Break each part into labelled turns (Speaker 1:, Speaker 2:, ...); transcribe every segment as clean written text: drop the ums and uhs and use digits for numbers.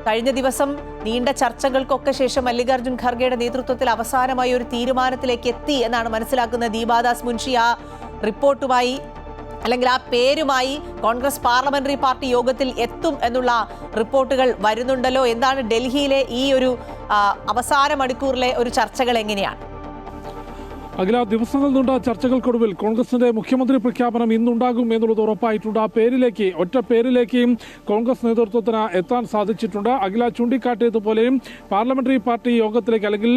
Speaker 1: കഴിഞ്ഞ ദിവസം നീണ്ട ചർച്ചകൾക്കൊക്കെ ശേഷം മല്ലികാർജ്ജുൻ ഖർഗെയുടെ നേതൃത്വത്തിൽ അവസാനമായി ഒരു തീരുമാനത്തിലേക്ക് എത്തി എന്നാണ് മനസ്സിലാക്കുന്നത്. ദീപാദാസ് മുൻഷി ആ റിപ്പോർട്ടുമായി അല്ലെങ്കിൽ ആ പേരുമായി കോൺഗ്രസ് പാർലമെന്ററി പാർട്ടി യോഗത്തിൽ എത്തും എന്നുള്ള റിപ്പോർട്ടുകൾ വരുന്നുണ്ടല്ലോ. എന്താണ് ഡൽഹിയിലെ ഈ ഒരു അവസാന മണിക്കൂറിലെ ഒരു ചർച്ചകൾ എങ്ങനെയാണ്?
Speaker 2: അഖില, ദിവസങ്ങൾ നീണ്ട ചർച്ചകൾക്കൊടുവിൽ കോൺഗ്രസിന്റെ മുഖ്യമന്ത്രി പ്രഖ്യാപനം ഇന്നുണ്ടാകും എന്നുള്ളത് ഉറപ്പായിട്ടുണ്ട്. ആ പേരിലേക്ക്, ഒറ്റ പേരിലേക്ക് കോൺഗ്രസ് നേതൃത്വത്തിന് എത്താൻ സാധിച്ചിട്ടുണ്ട്. അഖില ചൂണ്ടിക്കാട്ടിയതുപോലെയും പാർലമെന്ററി പാർട്ടി യോഗത്തിലേക്ക് അല്ലെങ്കിൽ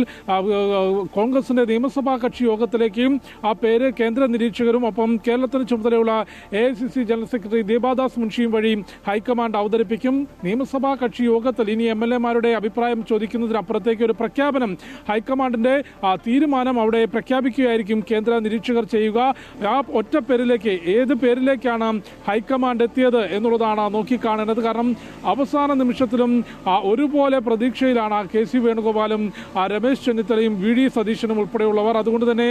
Speaker 2: കോൺഗ്രസിന്റെ നിയമസഭാ കക്ഷി യോഗത്തിലേക്ക് ആ പേര് കേന്ദ്ര നിരീക്ഷകരും ഒപ്പം കേരളത്തിന് ചുമതലയുള്ള AICC ജനറൽ സെക്രട്ടറി ദീപാദാസ് മുൻഷിയും വഴി ഹൈക്കമാൻഡ് അവതരിപ്പിക്കും. നിയമസഭാ കക്ഷി യോഗത്തിൽ ഇനി MLA-മാരുടെ അഭിപ്രായം ചോദിക്കുന്നതിനപ്പുറത്തേക്ക് ഒരു പ്രഖ്യാപനം, ഹൈക്കമാൻഡിന്റെ തീരുമാനം അവിടെ പ്രഖ്യാപിക്കും കേന്ദ്ര നിരീക്ഷകർ ചെയ്യുക. ആ ഒറ്റ പേരിലേക്ക്, ഏത് പേരിലേക്കാണ് ഹൈക്കമാൻഡ് എത്തിയത് എന്നുള്ളതാണ് നോക്കിക്കാണേണ്ടത്. കാരണം അവസാന നിമിഷത്തിലും ഒരുപോലെ പ്രതീക്ഷയിലാണ് KC വേണുഗോപാലും രമേശ് ചെന്നിത്തലയും VD സതീശനും ഉൾപ്പെടെയുള്ളവർ. അതുകൊണ്ട് തന്നെ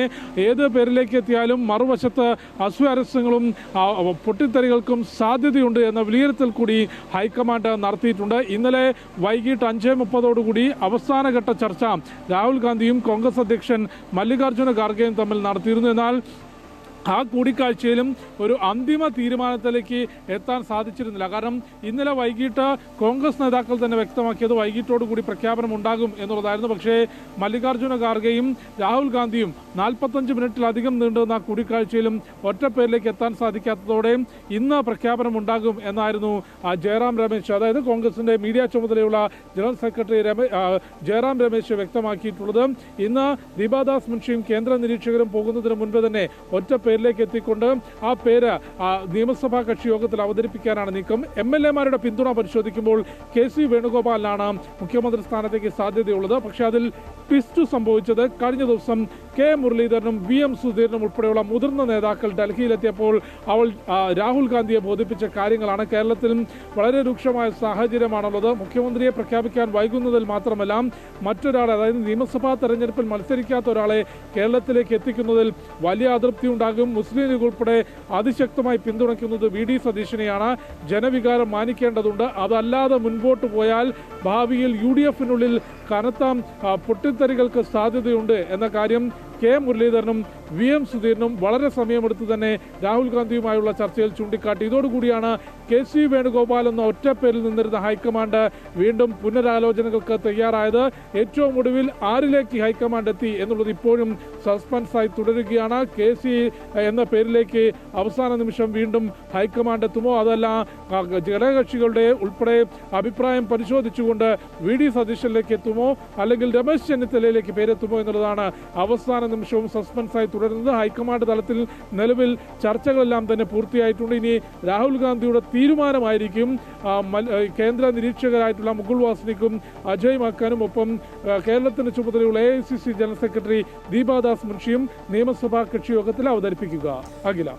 Speaker 2: ഏത് പേരിലേക്ക് എത്തിയാലും മറുവശത്ത് അസ്വാരസ്യങ്ങളും പൊട്ടിത്തെറികൾക്കും സാധ്യതയുണ്ട് എന്ന വിലയിരുത്തൽ കൂടി ഹൈക്കമാൻഡ് നടത്തിയിട്ടുണ്ട്. ഇന്നലെ വൈകിട്ട് 5:30 അവസാനഘട്ട ചർച്ച രാഹുൽ ഗാന്ധിയും കോൺഗ്രസ് അധ്യക്ഷൻ മല്ലികാർജ്ജുന ഖാർഗെയും തമ്മിൽ നടത്തിയിരുന്നു. എന്നാൽ ആ കൂടിക്കാഴ്ചയിലും ഒരു അന്തിമ തീരുമാനത്തിലേക്ക് എത്താൻ സാധിച്ചിരുന്നില്ല. കാരണം ഇന്നലെ വൈകിട്ട് കോൺഗ്രസ് നേതാക്കൾ തന്നെ വ്യക്തമാക്കിയത് വൈകിട്ടോടുകൂടി പ്രഖ്യാപനം ഉണ്ടാകും എന്നുള്ളതായിരുന്നു. പക്ഷേ മല്ലികാർജ്ജുന ഖാർഗെയും രാഹുൽ ഗാന്ധിയും 45 മിനിറ്റിലധികം നീണ്ടുന്ന കൂടിക്കാഴ്ചയിലും ഒറ്റപ്പേരിലേക്ക് എത്താൻ സാധിക്കാത്തതോടെ ഇന്ന് പ്രഖ്യാപനം ഉണ്ടാകും എന്നായിരുന്നു ജയറാം രമേശ്, അതായത് കോൺഗ്രസിന്റെ മീഡിയ ചുമതലയുള്ള ജനറൽ സെക്രട്ടറി ജയറാം രമേശ് വ്യക്തമാക്കിയിട്ടുള്ളത്. ഇന്ന് ദീപാദാസ് മുൻഷിയും കേന്ദ്ര നിരീക്ഷകരും പോകുന്നതിന് മുൻപ് തന്നെ ഒറ്റ പേരിലേക്ക് എത്തിക്കൊണ്ട് ആ പേര് നിയമസഭാ കക്ഷി യോഗത്തിൽ അവതരിപ്പിക്കാനാണ് നീക്കം. MLA-മാരുടെ പിന്തുണ പരിശോധിക്കുമ്പോൾ KC വേണുഗോപാലിനാണ് മുഖ്യമന്ത്രി സ്ഥാനത്തേക്ക് സാധ്യതയുള്ളത്. പക്ഷേ അതിൽ ട്വിസ്റ്റ് സംഭവിച്ചത് കഴിഞ്ഞ ദിവസം K മുരളീധരനും VM സുധീരനും ഉൾപ്പെടെയുള്ള മുതിർന്ന നേതാക്കൾ ഡൽഹിയിലെത്തിയപ്പോൾ രാഹുൽ ഗാന്ധിയെ ബോധിപ്പിച്ച കാര്യങ്ങളാണ്. കേരളത്തിൽ വളരെ രൂക്ഷമായ സാഹചര്യമാണുള്ളത്. മുഖ്യമന്ത്രിയെ പ്രഖ്യാപിക്കാൻ വൈകുന്നതിൽ മാത്രമല്ല, മറ്റൊരാളെ, അതായത് നിയമസഭാ തെരഞ്ഞെടുപ്പിൽ മത്സരിക്കാത്ത ഒരാളെ കേരളത്തിലേക്ക് എത്തിക്കുന്നതിൽ വലിയ അതൃപ്തി ഉണ്ടാകും. മുസ്ലിം ലീഗ് ഉൾപ്പെടെ അതിശക്തമായി പിന്തുണയ്ക്കുന്നത് VD സതീശനെയാണ്. ജനവികാരം മാനിക്കേണ്ടതുണ്ട്. അതല്ലാതെ മുൻപോട്ട് പോയാൽ ഭാവിയിൽ UDF-നുള്ളിൽ കനത്ത പൊട്ടിത്തെറികൾക്ക് സാധ്യതയുണ്ട് എന്ന കാര്യം K മുരളീധരനും VM സുധീരനും വളരെ സമയമെടുത്ത് തന്നെ രാഹുൽ ഗാന്ധിയുമായുള്ള ചർച്ചയിൽ ചൂണ്ടിക്കാട്ടി. ഇതോടുകൂടിയാണ് KC വേണുഗോപാൽ എന്ന ഒറ്റപ്പേരിൽ നിന്നിരുന്ന ഹൈക്കമാൻഡ് വീണ്ടും പുനരാലോചനകൾക്ക് തയ്യാറായത്. ഏറ്റവും ഒടുവിൽ ആരിലേക്ക് ഹൈക്കമാൻഡ് എത്തി എന്നുള്ളത് ഇപ്പോഴും സസ്പെൻസായി തുടരുകയാണ്. KC എന്ന പേരിലേക്ക് അവസാന നിമിഷം വീണ്ടും ഹൈക്കമാൻഡ് എത്തുമോ, അതല്ല ഘടകകക്ഷികളുടെ ഉൾപ്പെടെ അഭിപ്രായം പരിശോധിച്ചുകൊണ്ട് VD സതീശനിലേക്ക് എത്തുമോ, അല്ലെങ്കിൽ രമേശ് ചെന്നിത്തലയിലേക്ക് പേരെത്തുമോ എന്നുള്ളതാണ് അവസാന നിമിഷവും സസ്പെൻസായി തുടരുന്നത്. ഹൈക്കമാൻഡ് തലത്തിൽ നിലവിൽ ചർച്ചകളെല്ലാം തന്നെ പൂർത്തിയായിട്ടുണ്ട്. ഇനി രാഹുൽ ഗാന്ധിയുടെ തീരുമാനമായിരിക്കും കേന്ദ്ര നിരീക്ഷകരായിട്ടുള്ള മുകുൾ വാസ്നിക്കും അജയ് മക്കാനും ഒപ്പം കേരളത്തിന് ചുമതലയുള്ള AICC ജനറൽ സെക്രട്ടറി ദീപാദാസ് മുൻഷിയും നിയമസഭാ കക്ഷി യോഗത്തിൽ അവതരിപ്പിക്കുക. അഖില.